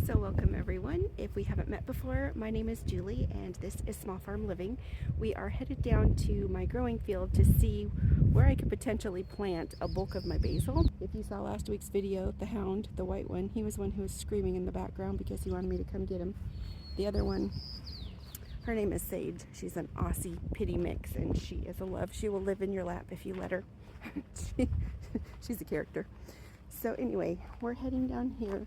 So welcome everyone. If we haven't met before, my name is Julie and this is Small Farm Living. We are headed down to my growing field to see where I could potentially plant a bulk of my basil. If you saw last week's video, the hound, the white one, he was one who was screaming in the background because he wanted me to come get him. The other one, her name is Sage. She's an Aussie pitty mix and she is a love. She will live in your lap if you let her. She's a character. So anyway, we're heading down here.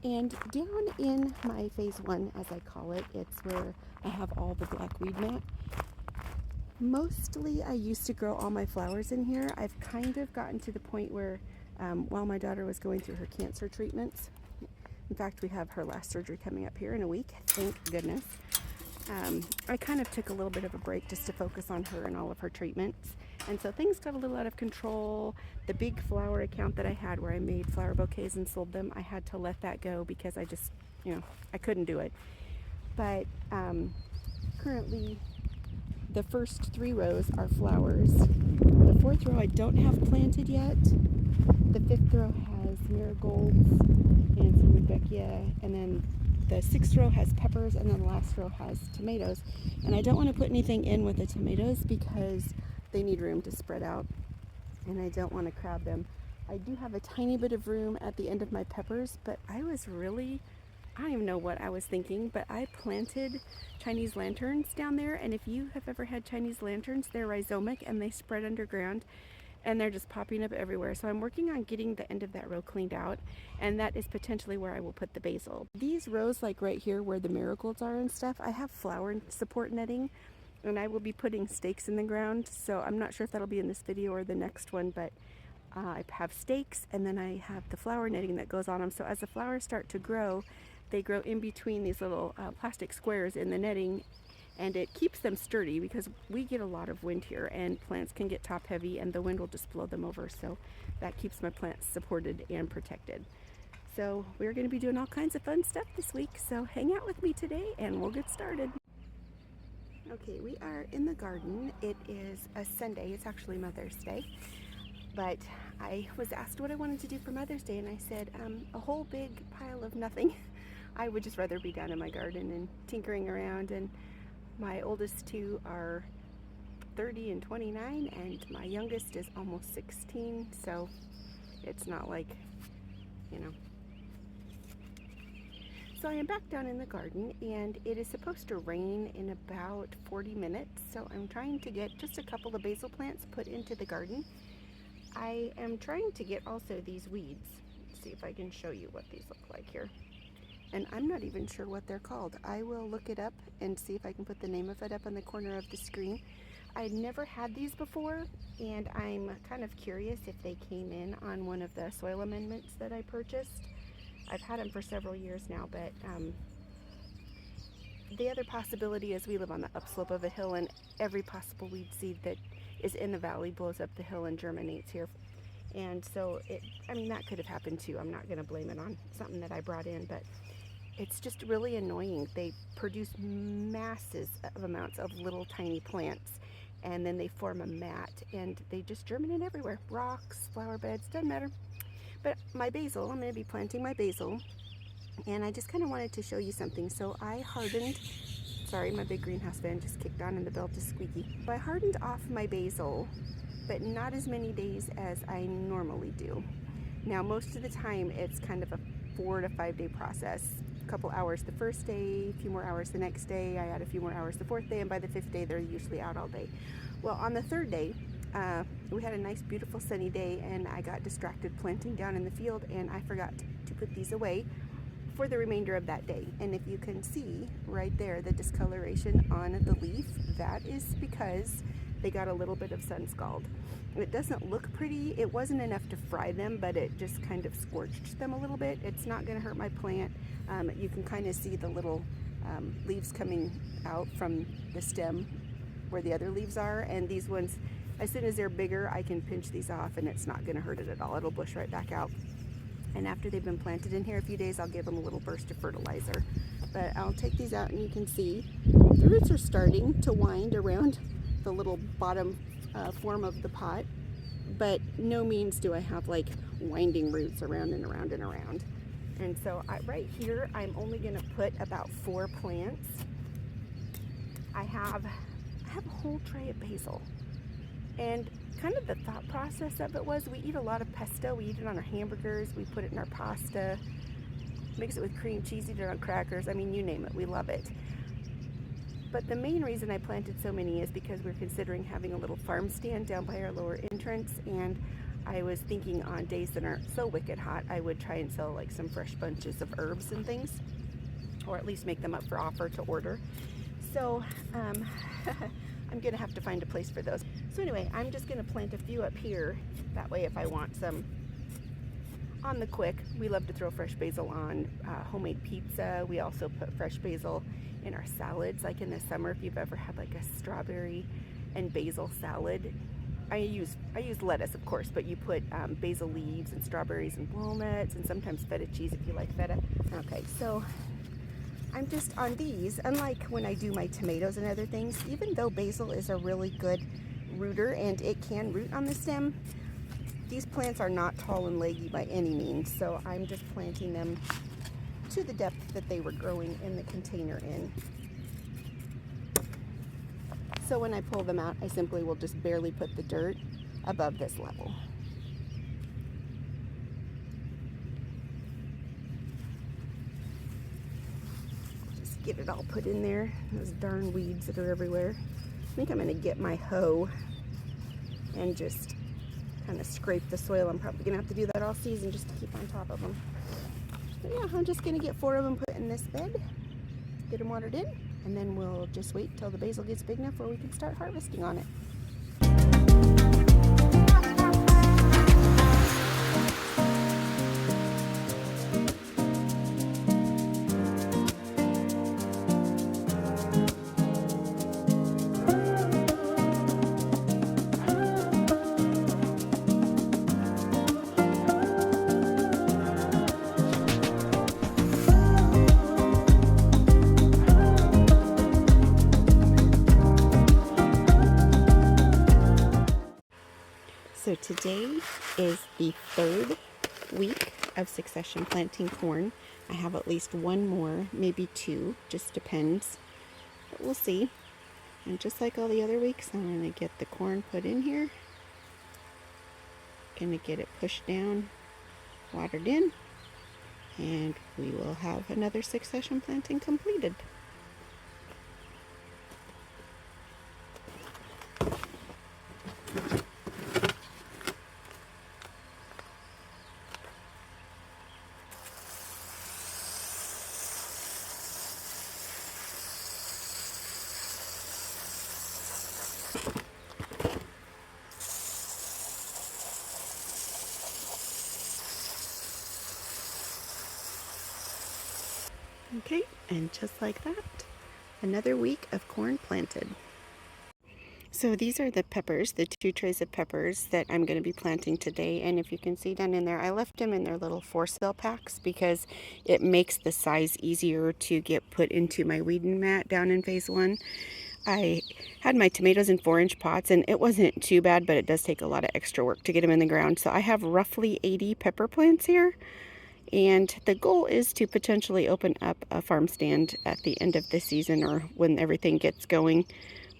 And down in my phase one, as I call it, it's where I have all the black weed mat. Mostly I used to grow all my flowers in here. I've kind of gotten to the point where while my daughter was going through her cancer treatments, in fact we have her last surgery coming up here in a week, thank goodness, I kind of took a little bit of a break just to focus on her and all of her treatments. And so things got a little out of control. The big flower account that I had where I made flower bouquets and sold them, I had to let that go because I just, I couldn't do it. But currently the first 3 rows are flowers. The 4th row I don't have planted yet. The 5th row has marigolds and some rudbeckia, and then the 6th row has peppers, and then the last row has tomatoes. And I don't want to put anything in with the tomatoes because they need room to spread out, and I don't want to crowd them. I do have a tiny bit of room at the end of my peppers, but I don't even know what I was thinking, but I planted Chinese lanterns down there, and if you have ever had Chinese lanterns, they're rhizomic and they spread underground and they're just popping up everywhere. So I'm working on getting the end of that row cleaned out, and that is potentially where I will put the basil. These rows, like right here where the marigolds are and stuff, I have flower support netting, and I will be putting stakes in the ground. So I'm not sure if that'll be in this video or the next one, but I have stakes, and then I have the flower netting that goes on them. So as the flowers start to grow, they grow in between these little plastic squares in the netting, and it keeps them sturdy because we get a lot of wind here and plants can get top heavy and the wind will just blow them over. So that keeps my plants supported and protected. So we're going to be doing all kinds of fun stuff this week. So hang out with me today and we'll get started. Okay, we are in the garden. It is a Sunday. It's actually Mother's Day. But I was asked what I wanted to do for Mother's Day, and I said a whole big pile of nothing. I would just rather be down in my garden and tinkering around, and my oldest 2 are 30 and 29, and my youngest is almost 16, so it's not like, So I am back down in the garden, and it is supposed to rain in about 40 minutes, so I'm trying to get just a couple of basil plants put into the garden. I am trying to get also these weeds. Let's see if I can show you what these look like here. And I'm not even sure what they're called. I will look it up and see if I can put the name of it up on the corner of the screen. I'd never had these before, and I'm kind of curious if they came in on one of the soil amendments that I purchased. I've had them for several years now, but the other possibility is we live on the upslope of a hill, and every possible weed seed that is in the valley blows up the hill and germinates here. And so that could have happened too. I'm not going to blame it on something that I brought in, but it's just really annoying. They produce masses of amounts of little tiny plants, and then they form a mat, and they just germinate everywhere. Rocks, flower beds, doesn't matter. But my basil, I'm going to be planting my basil, and I just kind of wanted to show you something. So I hardened, sorry, my big greenhouse fan just kicked on and the belt is squeaky. So I hardened off my basil, but not as many days as I normally do. Now, most of the time, it's kind of a 4 to 5 day process. A couple hours the first day, a few more hours the next day, I add a few more hours the 4th day, and by the 5th day, they're usually out all day. Well, on the 3rd day, we had a nice, beautiful sunny day, and I got distracted planting down in the field, and I forgot to put these away for the remainder of that day. And if you can see right there, the discoloration on the leaf, that is because they got a little bit of sun scald. It doesn't look pretty. It wasn't enough to fry them, but it just kind of scorched them a little bit. It's not going to hurt my plant. You can kind of see the little leaves coming out from the stem where the other leaves are, and these ones, as soon as they're bigger, I can pinch these off and it's not going to hurt it at all. It'll bush right back out. And after they've been planted in here a few days, I'll give them a little burst of fertilizer. But I'll take these out, and you can see the roots are starting to wind around the little bottom form of the pot, but no means do I have like winding roots around and around and around. And so right here, I'm only gonna put about 4 plants. I have a whole tray of basil. And kind of the thought process of it was, we eat a lot of pesto. We eat it on our hamburgers, we put it in our pasta, mix it with cream cheese, eat it on crackers. I mean, you name it, we love it. But the main reason I planted so many is because we're considering having a little farm stand down by our lower entrance, and I was thinking on days that aren't so wicked hot, I would try and sell like some fresh bunches of herbs and things, or at least make them up for offer to order. So I'm gonna have to find a place for those. So anyway, I'm just gonna plant a few up here. That way if I want some on the quick, we love to throw fresh basil on homemade pizza. We also put fresh basil in our salads, like in the summer, if you've ever had like a strawberry and basil salad. I use lettuce, of course, but you put basil leaves and strawberries and walnuts and sometimes feta cheese if you like feta. Okay, so I'm just on these, unlike when I do my tomatoes and other things, even though basil is a really good rooter and it can root on the stem, these plants are not tall and leggy by any means, so I'm just planting them to the depth that they were growing in the container in. So when I pull them out, I simply will just barely put the dirt above this level. Just get it all put in there, those darn weeds that are everywhere. I think I'm gonna get my hoe and just kind of scrape the soil. I'm probably gonna have to do that all season just to keep on top of them. But yeah, I'm just gonna get 4 of them put in this bed, get them watered in, and then we'll just wait till the basil gets big enough where we can start harvesting on it. So today is the 3rd week of succession planting corn. I have at least 1 more, maybe 2, just depends, but we'll see. And just like all the other weeks, I'm going to get the corn put in here, going to get it pushed down, watered in, and we will have another succession planting completed. Okay, and just like that, another week of corn planted. So these are the peppers, the 2 trays of peppers that I'm going to be planting today. And if you can see down in there, I left them in their little 4-cell packs because it makes the size easier to get put into my weeding mat down in phase 1. I had my tomatoes in 4-inch pots, and it wasn't too bad, but it does take a lot of extra work to get them in the ground. So I have roughly 80 pepper plants here. And the goal is to potentially open up a farm stand at the end of the season or when everything gets going.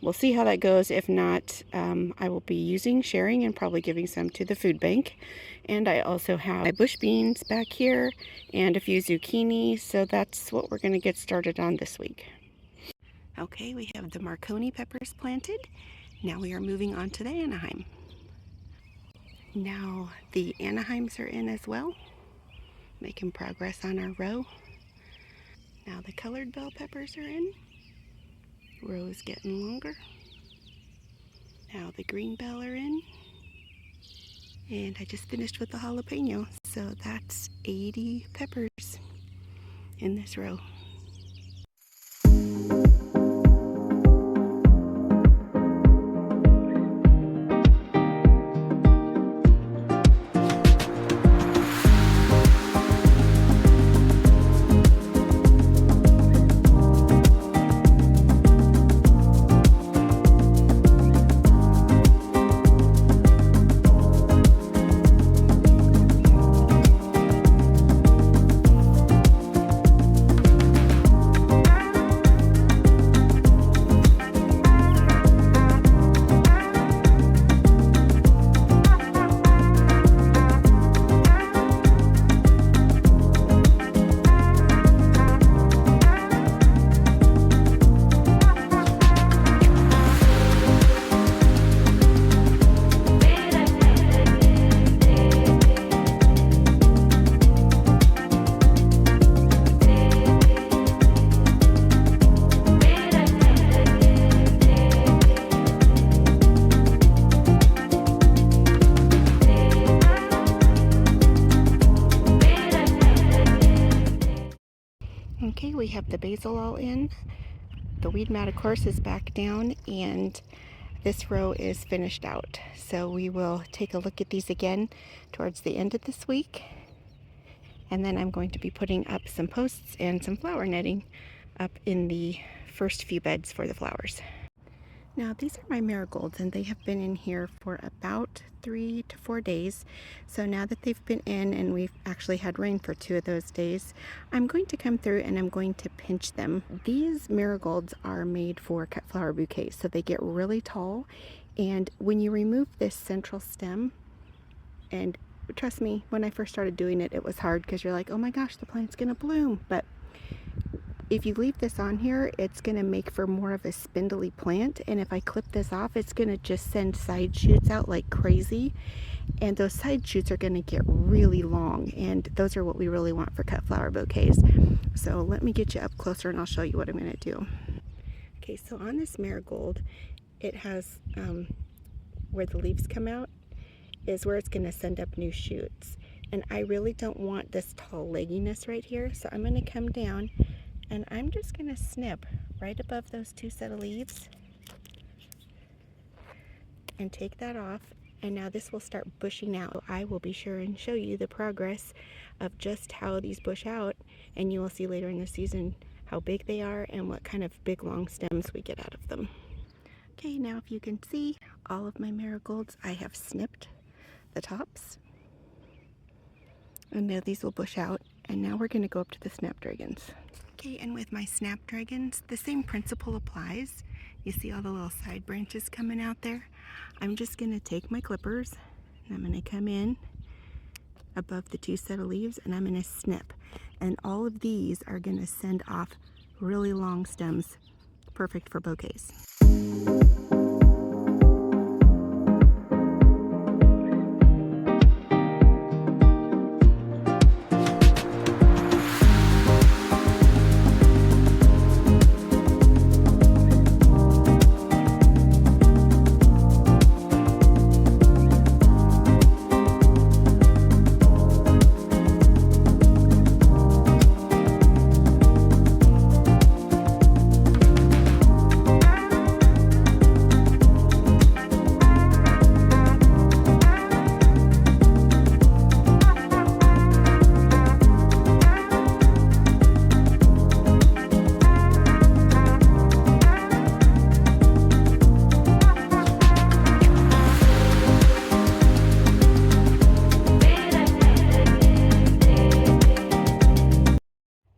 We'll see how that goes. If not, I will be sharing, and probably giving some to the food bank. And I also have my bush beans back here and a few zucchini. So that's what we're going to get started on this week. Okay, we have the Marconi peppers planted. Now we are moving on to the Anaheim. Now the Anaheims are in as well. Making progress on our row. Now the colored bell peppers are in. Row is getting longer. Now the green bell are in. And I just finished with the jalapeno. So that's 80 peppers in this row. Okay, we have the basil all in. The weed mat, of course, is back down, and this row is finished out. So we will take a look at these again towards the end of this week. And then I'm going to be putting up some posts and some flower netting up in the first few beds for the flowers. Now these are my marigolds, and they have been in here for about 3 to 4 days. So now that they've been in and we've actually had rain for 2 of those days, I'm going to come through and I'm going to pinch them. These marigolds are made for cut flower bouquets, so they get really tall. And when you remove this central stem, and trust me, when I first started doing it, it was hard because you're like, oh my gosh, the plant's gonna bloom. But if you leave this on here, it's going to make for more of a spindly plant. And if I clip this off, it's going to just send side shoots out like crazy. And those side shoots are going to get really long. And those are what we really want for cut flower bouquets. So let me get you up closer and I'll show you what I'm going to do. Okay, so on this marigold, it has where the leaves come out is where it's going to send up new shoots. And I really don't want this tall legginess right here. So I'm going to come down and I'm just going to snip right above those 2 set of leaves and take that off. And now this will start bushing out. I will be sure and show you the progress of just how these bush out, and you will see later in the season how big they are and what kind of big long stems we get out of them. Okay, now if you can see all of my marigolds, I have snipped the tops. And now these will bush out, and now we're going to go up to the snapdragons. Okay, and with my snapdragons, the same principle applies. You see all the little side branches coming out there? I'm just going to take my clippers, and I'm going to come in above the 2 set of leaves, and I'm going to snip. And all of these are going to send off really long stems, perfect for bouquets.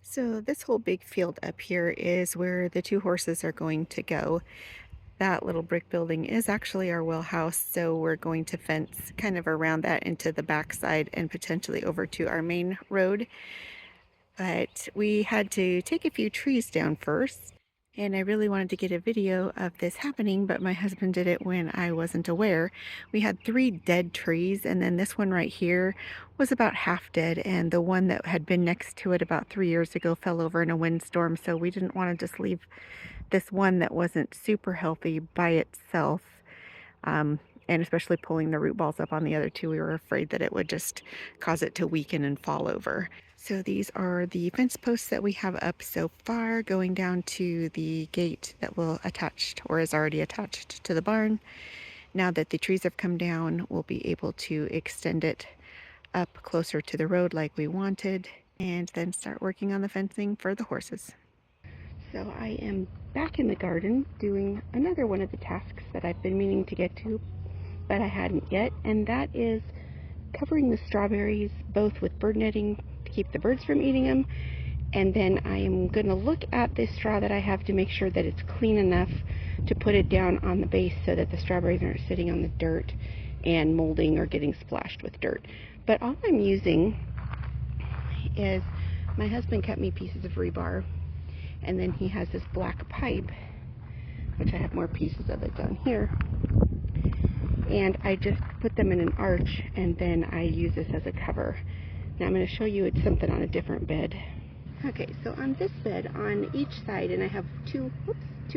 So this whole big field up here is where the 2 horses are going to go. That little brick building is actually our well house, so we're going to fence kind of around that into the backside and potentially over to our main road. But we had to take a few trees down first, and I really wanted to get a video of this happening, but my husband did it when I wasn't aware. We had 3 dead trees, and then this one right here was about half dead, and the one that had been next to it about 3 years ago fell over in a windstorm, so we didn't want to just leave this one that wasn't super healthy by itself. And especially pulling the root balls up on the other 2, we were afraid that it would just cause it to weaken and fall over. So these are the fence posts that we have up so far, going down to the gate that will attach or is already attached to the barn. Now that the trees have come down, we'll be able to extend it up closer to the road like we wanted, and then start working on the fencing for the horses. So I am back in the garden doing another one of the tasks that I've been meaning to get to, but I hadn't yet, and that is covering the strawberries both with bird netting to keep the birds from eating them, and then I am going to look at this straw that I have to make sure that it's clean enough to put it down on the base so that the strawberries aren't sitting on the dirt and molding or getting splashed with dirt. But all I'm using is, my husband cut me pieces of rebar, and then he has this black pipe, which I have more pieces of it down here, and I just put them in an arch, and then I use this as a cover. Now I'm going to show you it's something on a different bed. Okay, so on this bed, on each side, and I have two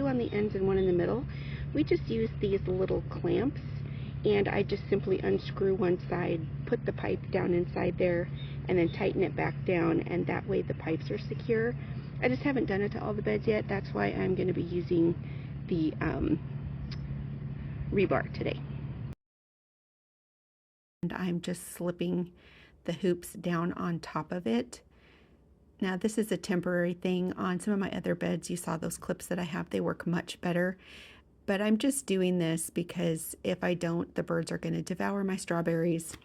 on the ends and 1 in the middle, we just use these little clamps, and I just simply unscrew one side, put the pipe down inside there, and then tighten it back down, and that way the pipes are secure. I just haven't done it to all the beds yet. That's why I'm going to be using the rebar today. And I'm just slipping the hoops down on top of it. Now this is a temporary thing. On some of my other beds, you saw those clips that I have, they work much better. But I'm just doing this because if I don't, the birds are going to devour my strawberries.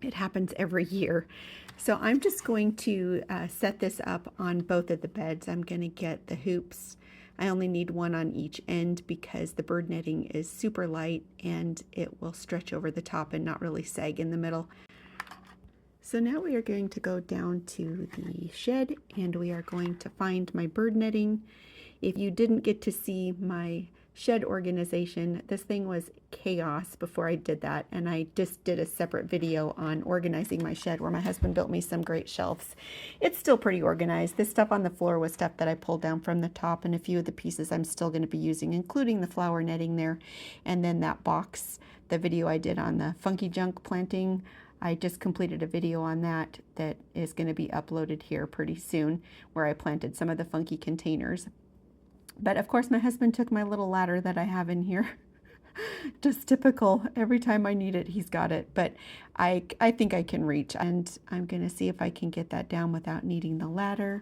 It happens every year. So I'm just going to set this up on both of the beds. I'm going to get the hoops. I only need one on each end because the bird netting is super light and it will stretch over the top and not really sag in the middle. So now we are going to go down to the shed and we are going to find my bird netting. If you didn't get to see my shed organization, this thing was chaos before I did that, and I just did a separate video on organizing my shed where my husband built me some great shelves. It's still pretty organized. This stuff on the floor was stuff that I pulled down from the top, and a few of the pieces I'm still going to be using, including the flower netting there. And then that box, the video I did on the funky junk planting, I just completed a video on that that is going to be uploaded here pretty soon, where I planted some of the funky containers. But of course my husband took my little ladder that I have in here. Just typical. Every time I need it, he's got it. But I think I can reach, and I'm going to see if I can get that down without needing the ladder.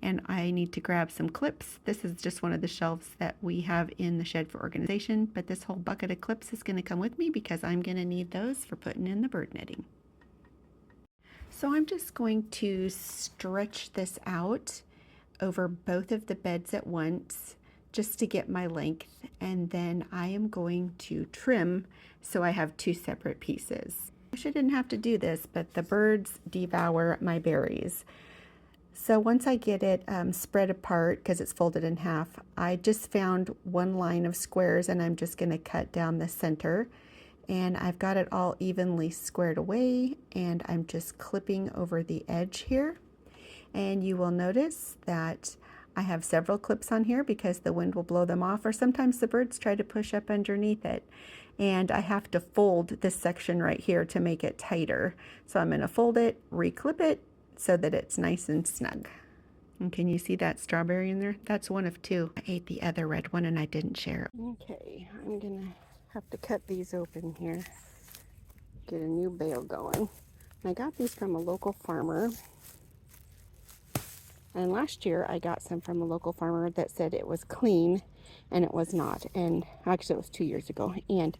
And I need to grab some clips. This is just one of the shelves that we have in the shed for organization, but this whole bucket of clips is going to come with me because I'm going to need those for putting in the bird netting. So I'm just going to stretch this out over both of the beds at once just to get my length, and then I am going to trim so I have two separate pieces. I didn't have to do this, but the birds devour my berries. So once I get it spread apart, because it's folded in half, I just found one line of squares and I'm just going to cut down the center, and I've got it all evenly squared away, and I'm just clipping over the edge here. And you will notice that I have several clips on here because the wind will blow them off, or sometimes the birds try to push up underneath it. And I have to fold this section right here to make it tighter. So I'm going to fold it, re-clip it so that it's nice and snug. And can you see that strawberry in there? That's one of two. I ate the other red one and I didn't share it. Okay, I'm going to have to cut these open here. Get a new bale going. I got these from a local farmer. And last year I got some from a local farmer that said it was clean, and it was not. And actually it was 2 years ago, and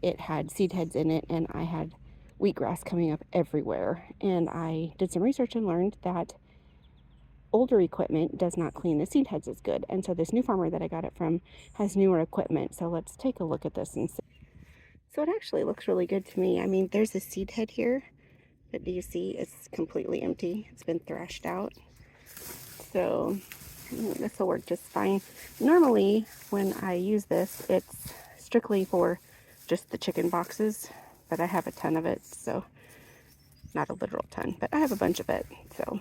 it had seed heads in it, and I had wheatgrass coming up everywhere. And I did some research and learned that older equipment does not clean the seed heads as good. And so this new farmer that I got it from has newer equipment. So let's take a look at this and see. So it actually looks really good to me. I mean, there's a seed head here, but do you see it's completely empty? It's been thrashed out. So this will work just fine. Normally when I use this, it's strictly for just the chicken boxes, but I have a ton of it, so not a literal ton, but I have a bunch of it. So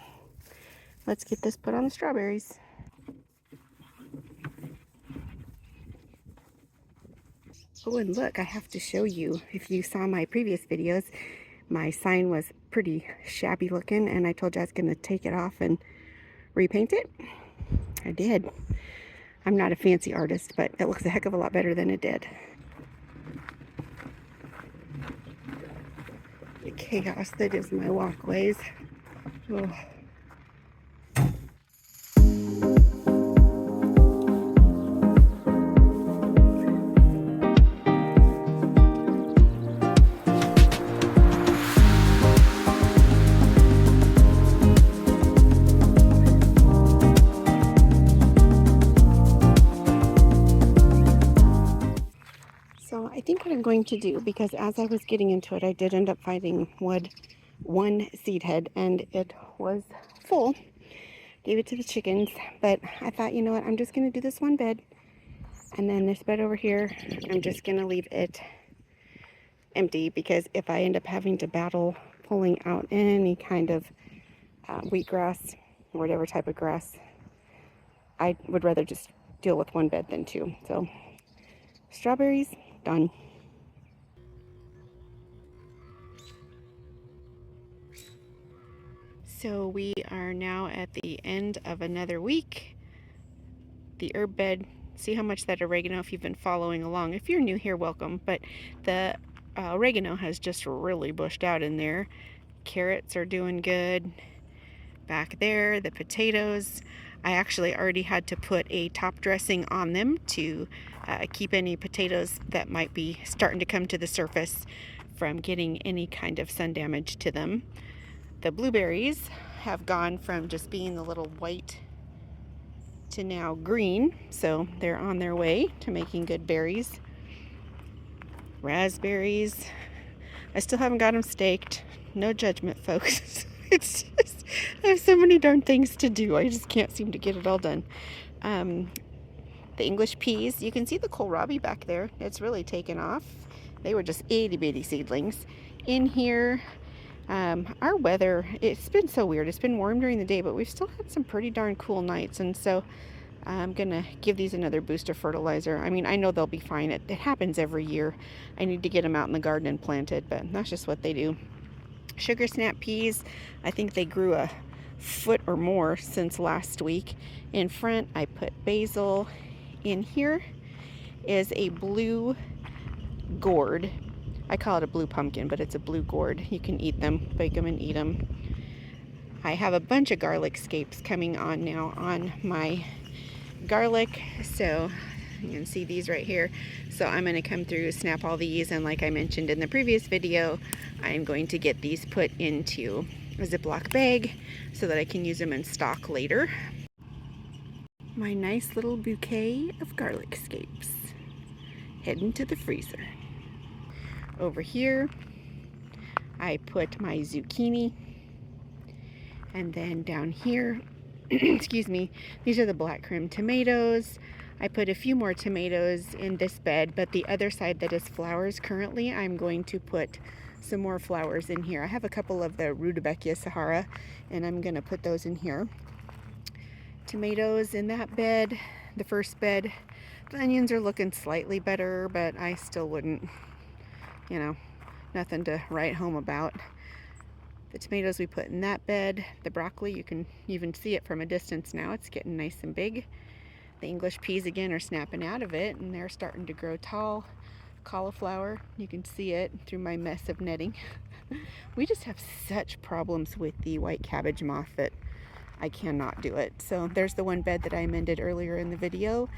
let's get this put on the strawberries. Oh, and look, I have to show you, if you saw my previous videos, my sign was pretty shabby looking, and I told you I was going to take it off and repaint it. I did. I'm not a fancy artist, but it looks a heck of a lot better than it did. The chaos that is my walkways. Oh. I think what I'm going to do, because as I was getting into it, I did end up finding one seed head and it was full. Gave it to the chickens, but I thought, you know what, I'm just going to do this one bed, and then this bed over here, I'm just going to leave it empty, because if I end up having to battle pulling out any kind of wheatgrass or whatever type of grass, I would rather just deal with one bed than two. So strawberries, done. So we are now at the end of another week. The herb bed, see how much that oregano, if you've been following along. If you're new here, welcome. But the oregano has just really bushed out in there. Carrots are doing good. Back there, the potatoes, I actually already had to put a top dressing on them to keep any potatoes that might be starting to come to the surface from getting any kind of sun damage to them. The blueberries have gone from just being the little white to now green, so they're on their way to making good berries. Raspberries, I still haven't got them staked. No judgment, folks. It's just, I have so many darn things to do. I just can't seem to get it all done. The English peas, you can see the kohlrabi back there. It's really taken off. They were just itty bitty seedlings. In here, our weather, it's been so weird. It's been warm during the day, but we've still had some pretty darn cool nights. And so I'm gonna give these another boost of fertilizer. I mean, I know they'll be fine. It happens every year. I need to get them out in the garden and planted, but that's just what they do. Sugar snap peas, I think they grew a foot or more since last week. In front, I put basil. In here is a blue gourd. I call it a blue pumpkin, but it's a blue gourd. You can eat them, bake them and eat them. I have a bunch of garlic scapes coming on now on my garlic, so you can see these right here. So I'm going to come through, snap all these, and like I mentioned in the previous video, I'm going to get these put into a Ziploc bag so that I can use them in stock later. My nice little bouquet of garlic scapes heading to the freezer. Over here I put my zucchini, and then down here excuse me, these are the black cream tomatoes. I put a few more tomatoes in this bed, but the other side that is flowers currently, I'm going to put some more flowers in here. I have a couple of the Rudbeckia Sahara, and I'm going to put those in here. Tomatoes in that bed, the first bed. The onions are looking slightly better, but I still wouldn't, you know, nothing to write home about. The tomatoes we put in that bed. The broccoli, you can even see it from a distance now. It's getting nice and big. The English peas again are snapping out of it, and they're starting to grow tall. Cauliflower, you can see it through my mess of netting. We just have such problems with the white cabbage moth that I cannot do it. So there's the one bed that I amended earlier in the video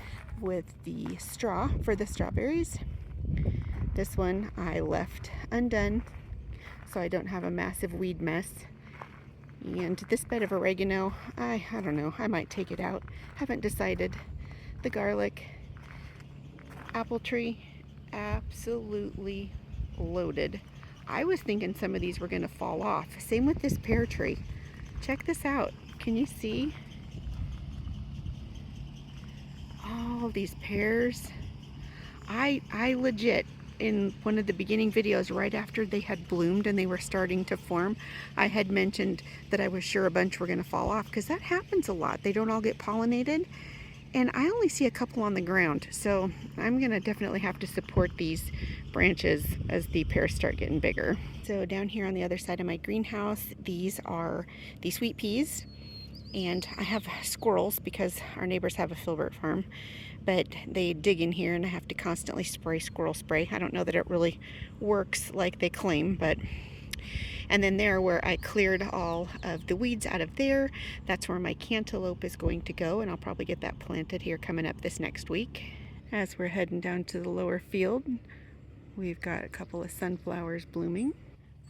with the straw for the strawberries. This one I left undone so I don't have a massive weed mess. And this bed of oregano, I don't know, I might take it out. Haven't decided. The garlic, apple tree, absolutely loaded. I was thinking some of these were gonna fall off. Same with this pear tree. Check this out. Can you see all these pears? I legit, in one of the beginning videos right after they had bloomed and they were starting to form, I had mentioned that I was sure a bunch were going to fall off, because that happens a lot. They don't all get pollinated, and I only see a couple on the ground, so I'm going to definitely have to support these branches as the pears start getting bigger. So down here on the other side of my greenhouse, these are the sweet peas, and I have squirrels because our neighbors have a filbert farm, but they dig in here and I have to constantly spray squirrel spray. I don't know that it really works like they claim, but... And then there, where I cleared all of the weeds out of there, that's where my cantaloupe is going to go, and I'll probably get that planted here coming up this next week. As we're heading down to the lower field, we've got a couple of sunflowers blooming.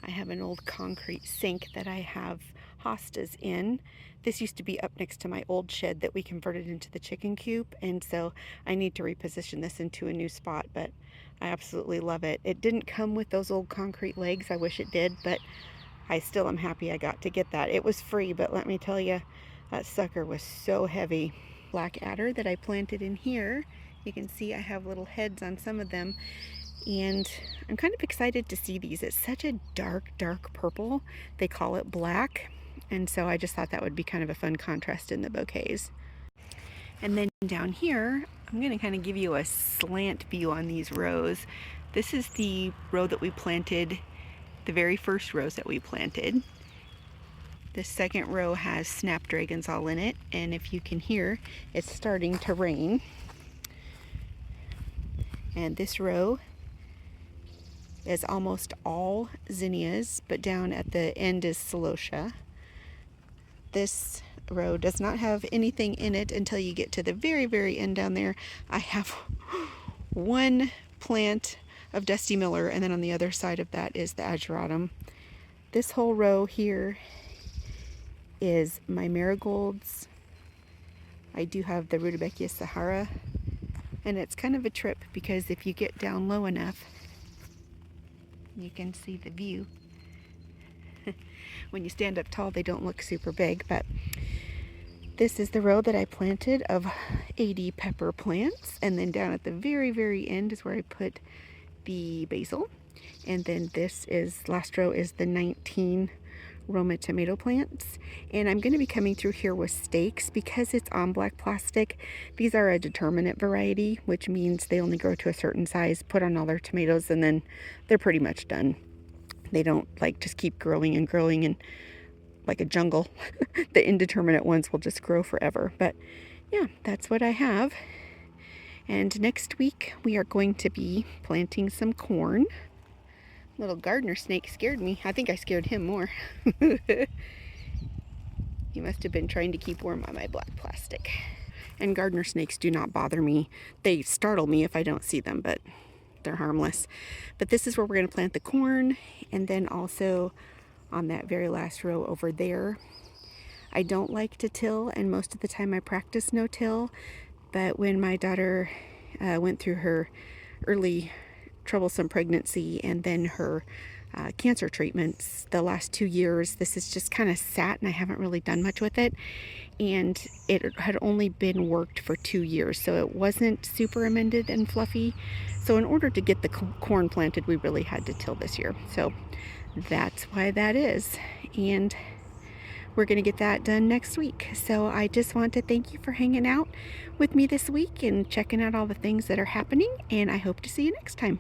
I have an old concrete sink that I have hostas in. This used to be up next to my old shed that we converted into the chicken coop, and so I need to reposition this into a new spot, but I absolutely love it. It didn't come with those old concrete legs. I wish it did, but I still am happy I got to get that. It was free, but let me tell you, that sucker was so heavy. Black adder that I planted in here. You can see I have little heads on some of them, and I'm kind of excited to see these. It's such a dark purple. They call it black, and so I just thought that would be kind of a fun contrast in the bouquets. And then down here, I'm going to kind of give you a slant view on these rows. This is the row that we planted, the very first rows that we planted. This second row has snapdragons all in it, and if you can hear, it's starting to rain. And this row is almost all zinnias, but down at the end is celosia. This row does not have anything in it until you get to the very, very end down there. I have one plant of Dusty Miller, and then on the other side of that is the ageratum. This whole row here is my marigolds. I do have the Rudbeckia Sahara, and it's kind of a trip because if you get down low enough, you can see the view. When you stand up tall, they don't look super big, but this is the row that I planted of 80 pepper plants, and then down at the very, very end is where I put the basil, and then this is, last row is the 19 Roma tomato plants, and I'm going to be coming through here with stakes because it's on black plastic. These are a determinate variety, which means they only grow to a certain size, put on all their tomatoes, and then they're pretty much done. They don't like just keep growing and growing and like a jungle. The indeterminate ones will just grow forever. But yeah, that's what I have. And next week we are going to be planting some corn. Little gardener snake scared me. I think I scared him more. He must have been trying to keep warm on my black plastic. And gardener snakes do not bother me. They startle me if I don't see them, but they're harmless. But this is where we're going to plant the corn, and then also on that very last row over there. I don't like to till, and most of the time I practice no till, but when my daughter went through her early troublesome pregnancy and then her cancer treatments the last 2 years, this has just kind of sat and I haven't really done much with it, and it had only been worked for 2 years, so it wasn't super amended and fluffy. So in order to get the corn planted, we really had to till this year. So that's why that is, and we're going to get that done next week. So I just want to thank you for hanging out with me this week and checking out all the things that are happening, and I hope to see you next time.